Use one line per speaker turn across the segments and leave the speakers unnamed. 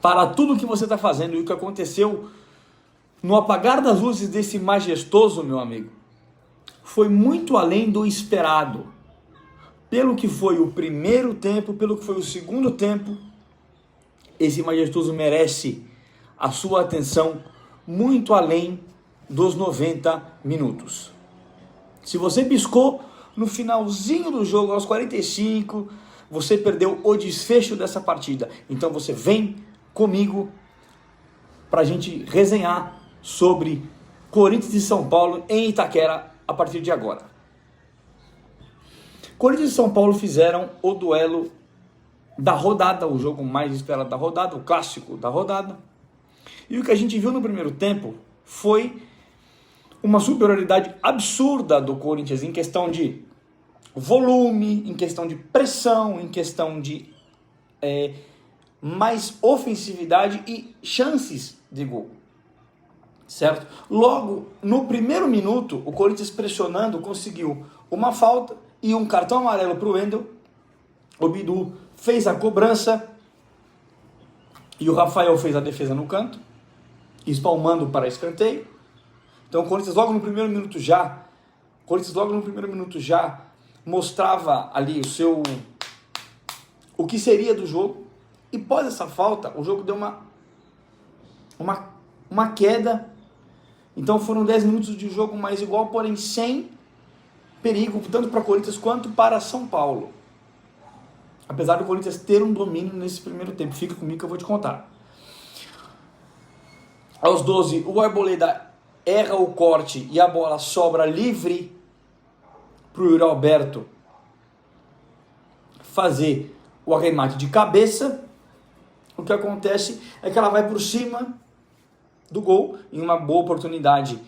para tudo o que você está fazendo. E o que aconteceu no apagar das luzes desse majestoso, meu amigo, foi muito além do esperado. Pelo que foi o primeiro tempo, pelo que foi o segundo tempo, esse majestoso merece a sua atenção muito além dos 90 minutos. Se você piscou no finalzinho do jogo, aos 45, você perdeu o desfecho dessa partida. Então você vem comigo para a gente resenhar sobre Corinthians e São Paulo em Itaquera a partir de agora. Corinthians e São Paulo fizeram o duelo da rodada, o jogo mais esperado da rodada, o clássico da rodada. E o que a gente viu no primeiro tempo foi uma superioridade absurda do Corinthians em questão de volume, em questão de pressão, em questão de mais ofensividade e chances de gol, certo? Logo, no primeiro minuto, o Corinthians pressionando conseguiu uma falta e um cartão amarelo para o Wendel. O Bidu fez a cobrança e o Rafael fez a defesa no canto, espalmando para escanteio. Então o Corinthians logo no primeiro minuto já mostrava ali o que seria do jogo. E após essa falta, o jogo deu uma queda. Então foram 10 minutos de jogo mais igual, porém sem perigo, tanto para Corinthians quanto para São Paulo. Apesar do Corinthians ter um domínio nesse primeiro tempo. Fica comigo que eu vou te contar. Aos 12, o Arboleda erra o corte e a bola sobra livre para o Yuri Alberto fazer o arremate de cabeça. O que acontece é que ela vai por cima do gol, em uma boa oportunidade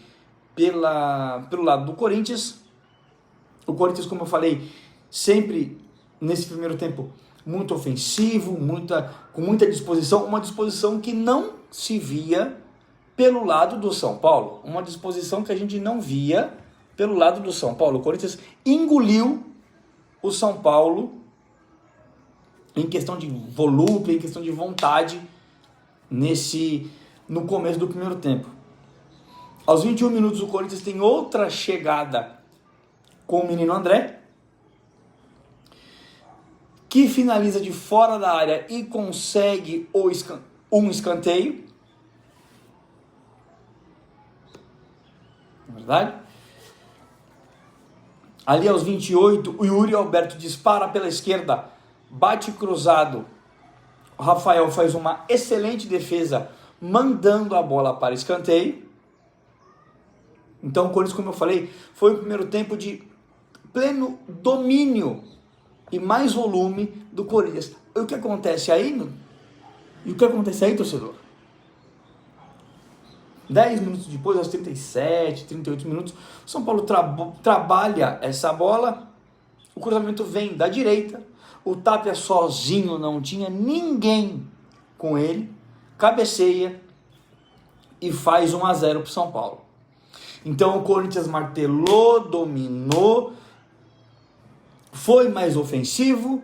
pelo lado do Corinthians. O Corinthians, como eu falei, sempre nesse primeiro tempo muito ofensivo, com muita disposição, uma disposição que não se via pelo lado do São Paulo, uma disposição que a gente não via pelo lado do São Paulo. O Corinthians engoliu o São Paulo em questão de volume, em questão de vontade no começo do primeiro tempo. Aos 21 minutos o Corinthians tem outra chegada com o menino André, que finaliza de fora da área e consegue um escanteio. Na verdade, ali aos 28, o Yuri Alberto dispara pela esquerda, bate cruzado. O Rafael faz uma excelente defesa, mandando a bola para escanteio. Então o Corinthians, como eu falei, foi o primeiro tempo de pleno domínio e mais volume do Corinthians. E o que acontece aí, torcedor? 10 minutos depois, aos 37, 38 minutos, o São Paulo trabalha essa bola, o cruzamento vem da direita, o Tapia sozinho, não tinha ninguém com ele, cabeceia e faz 1-0 para o São Paulo. Então o Corinthians martelou, dominou, foi mais ofensivo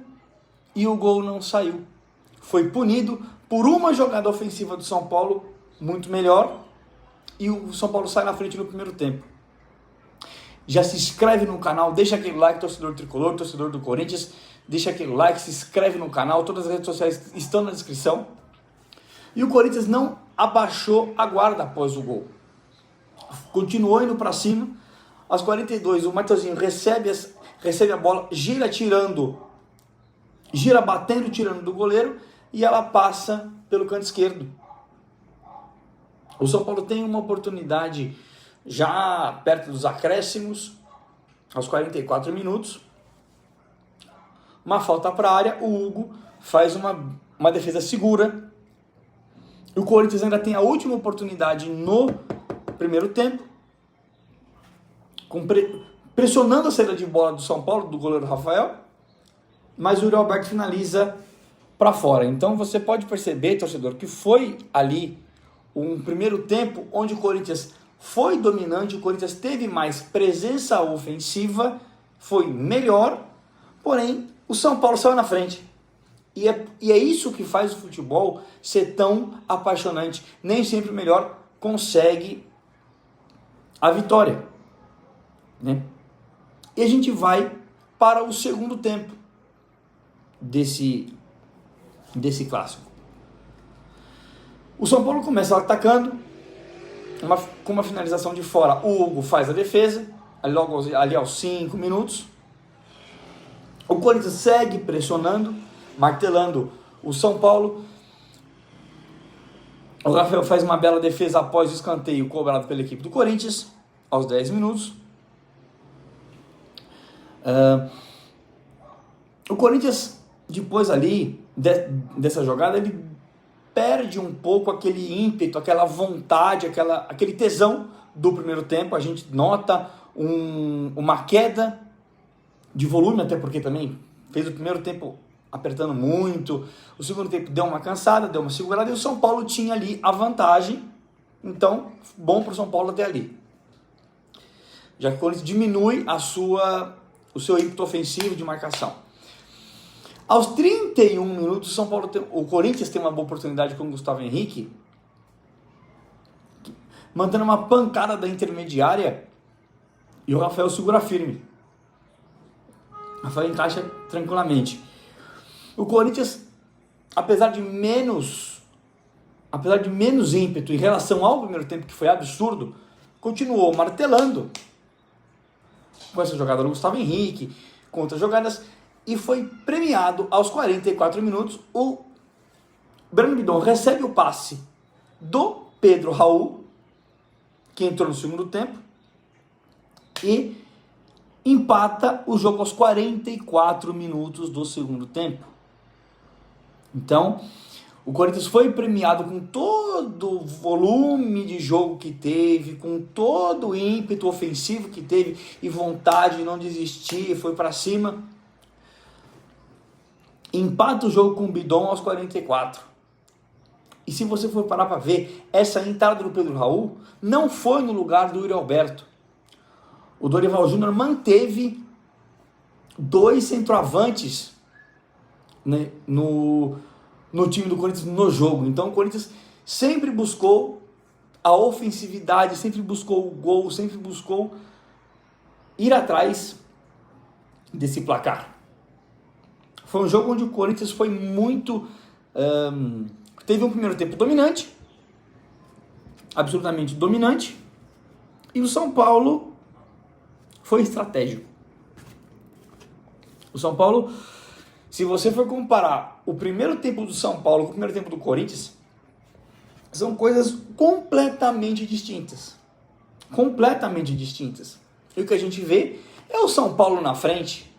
e o gol não saiu. Foi punido por uma jogada ofensiva do São Paulo muito melhor e o São Paulo sai na frente no primeiro tempo. Já se inscreve no canal, deixa aquele like, torcedor tricolor, torcedor do Corinthians, deixa aquele like, se inscreve no canal, todas as redes sociais estão na descrição. E o Corinthians não abaixou a guarda após o gol. Continuou indo para cima. Aos 42, o Mateuzinho recebe a bola, gira batendo, tirando do goleiro, e ela passa pelo canto esquerdo. O São Paulo tem uma oportunidade já perto dos acréscimos, aos 44 minutos. Uma falta para a área, o Hugo faz uma defesa segura. O Corinthians ainda tem a última oportunidade no primeiro tempo, pressionando a saída de bola do São Paulo, do goleiro Rafael, mas o Yuri Alberto finaliza para fora. Então você pode perceber, torcedor, que foi ali um primeiro tempo onde o Corinthians foi dominante, o Corinthians teve mais presença ofensiva, foi melhor, porém o São Paulo saiu na frente. E é isso que faz o futebol ser tão apaixonante. Nem sempre o melhor consegue a vitória, né? E a gente vai para o segundo tempo desse clássico. O São Paulo começa atacando com uma finalização de fora. O Hugo faz a defesa, ali aos 5 minutos. O Corinthians segue pressionando, martelando o São Paulo. O Rafael faz uma bela defesa após o escanteio cobrado pela equipe do Corinthians, aos 10 minutos. O Corinthians, depois ali, dessa jogada, ele perde um pouco aquele ímpeto, aquela vontade, aquele tesão do primeiro tempo. A gente nota uma queda de volume, até porque também fez o primeiro tempo apertando muito, o segundo tempo deu uma cansada, deu uma segurada, e o São Paulo tinha ali a vantagem, então bom para o São Paulo até ali. Já que o Corinthians diminui o seu ímpeto ofensivo de marcação. Aos 31 minutos, o Corinthians tem uma boa oportunidade com o Gustavo Henrique, mantendo uma pancada da intermediária, e o Rafael segura firme. O Rafael encaixa tranquilamente. O Corinthians, apesar de menos ímpeto em relação ao primeiro tempo, que foi absurdo, continuou martelando com essa jogada do Gustavo Henrique, com outras jogadas, e foi premiado aos 44 minutos. O Breno Bidon recebe o passe do Pedro Raul, que entrou no segundo tempo, e empata o jogo aos 44 minutos do segundo tempo. Então, o Corinthians foi premiado com todo o volume de jogo que teve, com todo o ímpeto ofensivo que teve e vontade de não desistir, foi para cima. Empata o jogo com o Bidon aos 44. E se você for parar para ver, essa entrada do Pedro Raul não foi no lugar do Yuri Alberto. O Dorival Júnior manteve 2 centroavantes, né, no time do Corinthians no jogo. Então o Corinthians sempre buscou a ofensividade, sempre buscou o gol, sempre buscou ir atrás desse placar. Foi um jogo onde o Corinthians foi muito... teve um primeiro tempo dominante, absolutamente dominante, e o São Paulo foi estratégico. O São Paulo, se você for comparar o primeiro tempo do São Paulo com o primeiro tempo do Corinthians, são coisas completamente distintas. Completamente distintas. E o que a gente vê é o São Paulo na frente.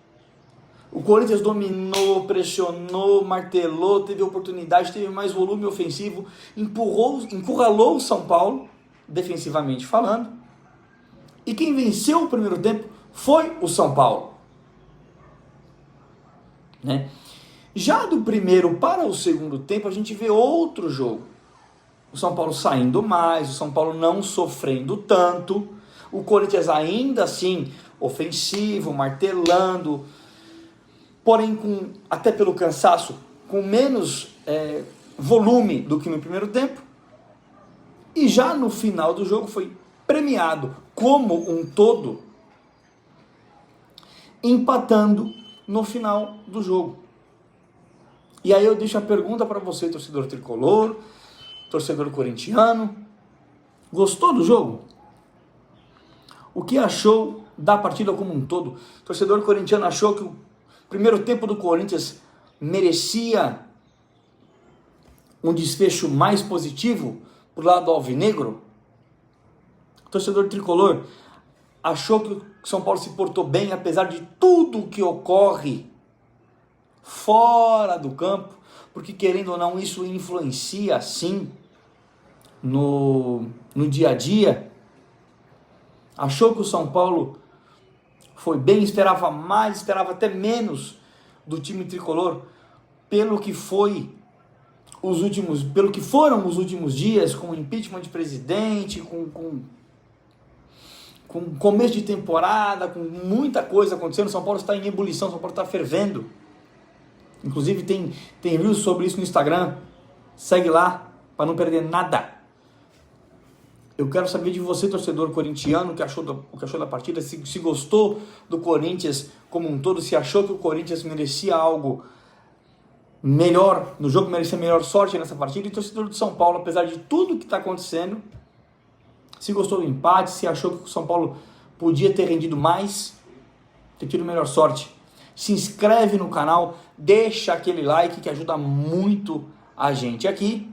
O Corinthians dominou, pressionou, martelou, teve oportunidade, teve mais volume ofensivo, encurralou o São Paulo, defensivamente falando. E quem venceu o primeiro tempo foi o São Paulo, né? Já do primeiro para o segundo tempo, a gente vê outro jogo. O São Paulo saindo mais, o São Paulo não sofrendo tanto, o Corinthians ainda assim ofensivo, martelando, porém, até pelo cansaço, com menos volume do que no primeiro tempo. E já no final do jogo foi premiado como um todo, empatando no final do jogo. E aí eu deixo a pergunta para você, torcedor tricolor, torcedor corintiano: gostou do jogo? O que achou da partida como um todo? O torcedor corintiano achou que o primeiro tempo do Corinthians merecia um desfecho mais positivo pro lado alvinegro? O torcedor tricolor achou que o São Paulo se portou bem, apesar de tudo que ocorre fora do campo, porque querendo ou não, isso influencia sim no dia a dia. Achou que o São Paulo foi bem, esperava mais, esperava até menos do time tricolor, pelo que foram os últimos dias, com o impeachment de presidente, com começo de temporada, com muita coisa acontecendo. São Paulo está em ebulição, São Paulo está fervendo. Inclusive tem reels sobre isso no Instagram. Segue lá para não perder nada. Eu quero saber de você, torcedor corintiano, o que achou da partida, se gostou do Corinthians como um todo, se achou que o Corinthians merecia algo melhor no jogo, merecia melhor sorte nessa partida, e torcedor do São Paulo, apesar de tudo que está acontecendo, se gostou do empate, se achou que o São Paulo podia ter rendido mais, ter tido melhor sorte. Se inscreve no canal, deixa aquele like que ajuda muito a gente aqui.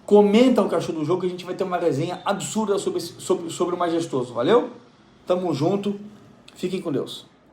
Comenta o que achou do jogo, que a gente vai ter uma resenha absurda sobre o Majestoso. Valeu? Tamo junto. Fiquem com Deus.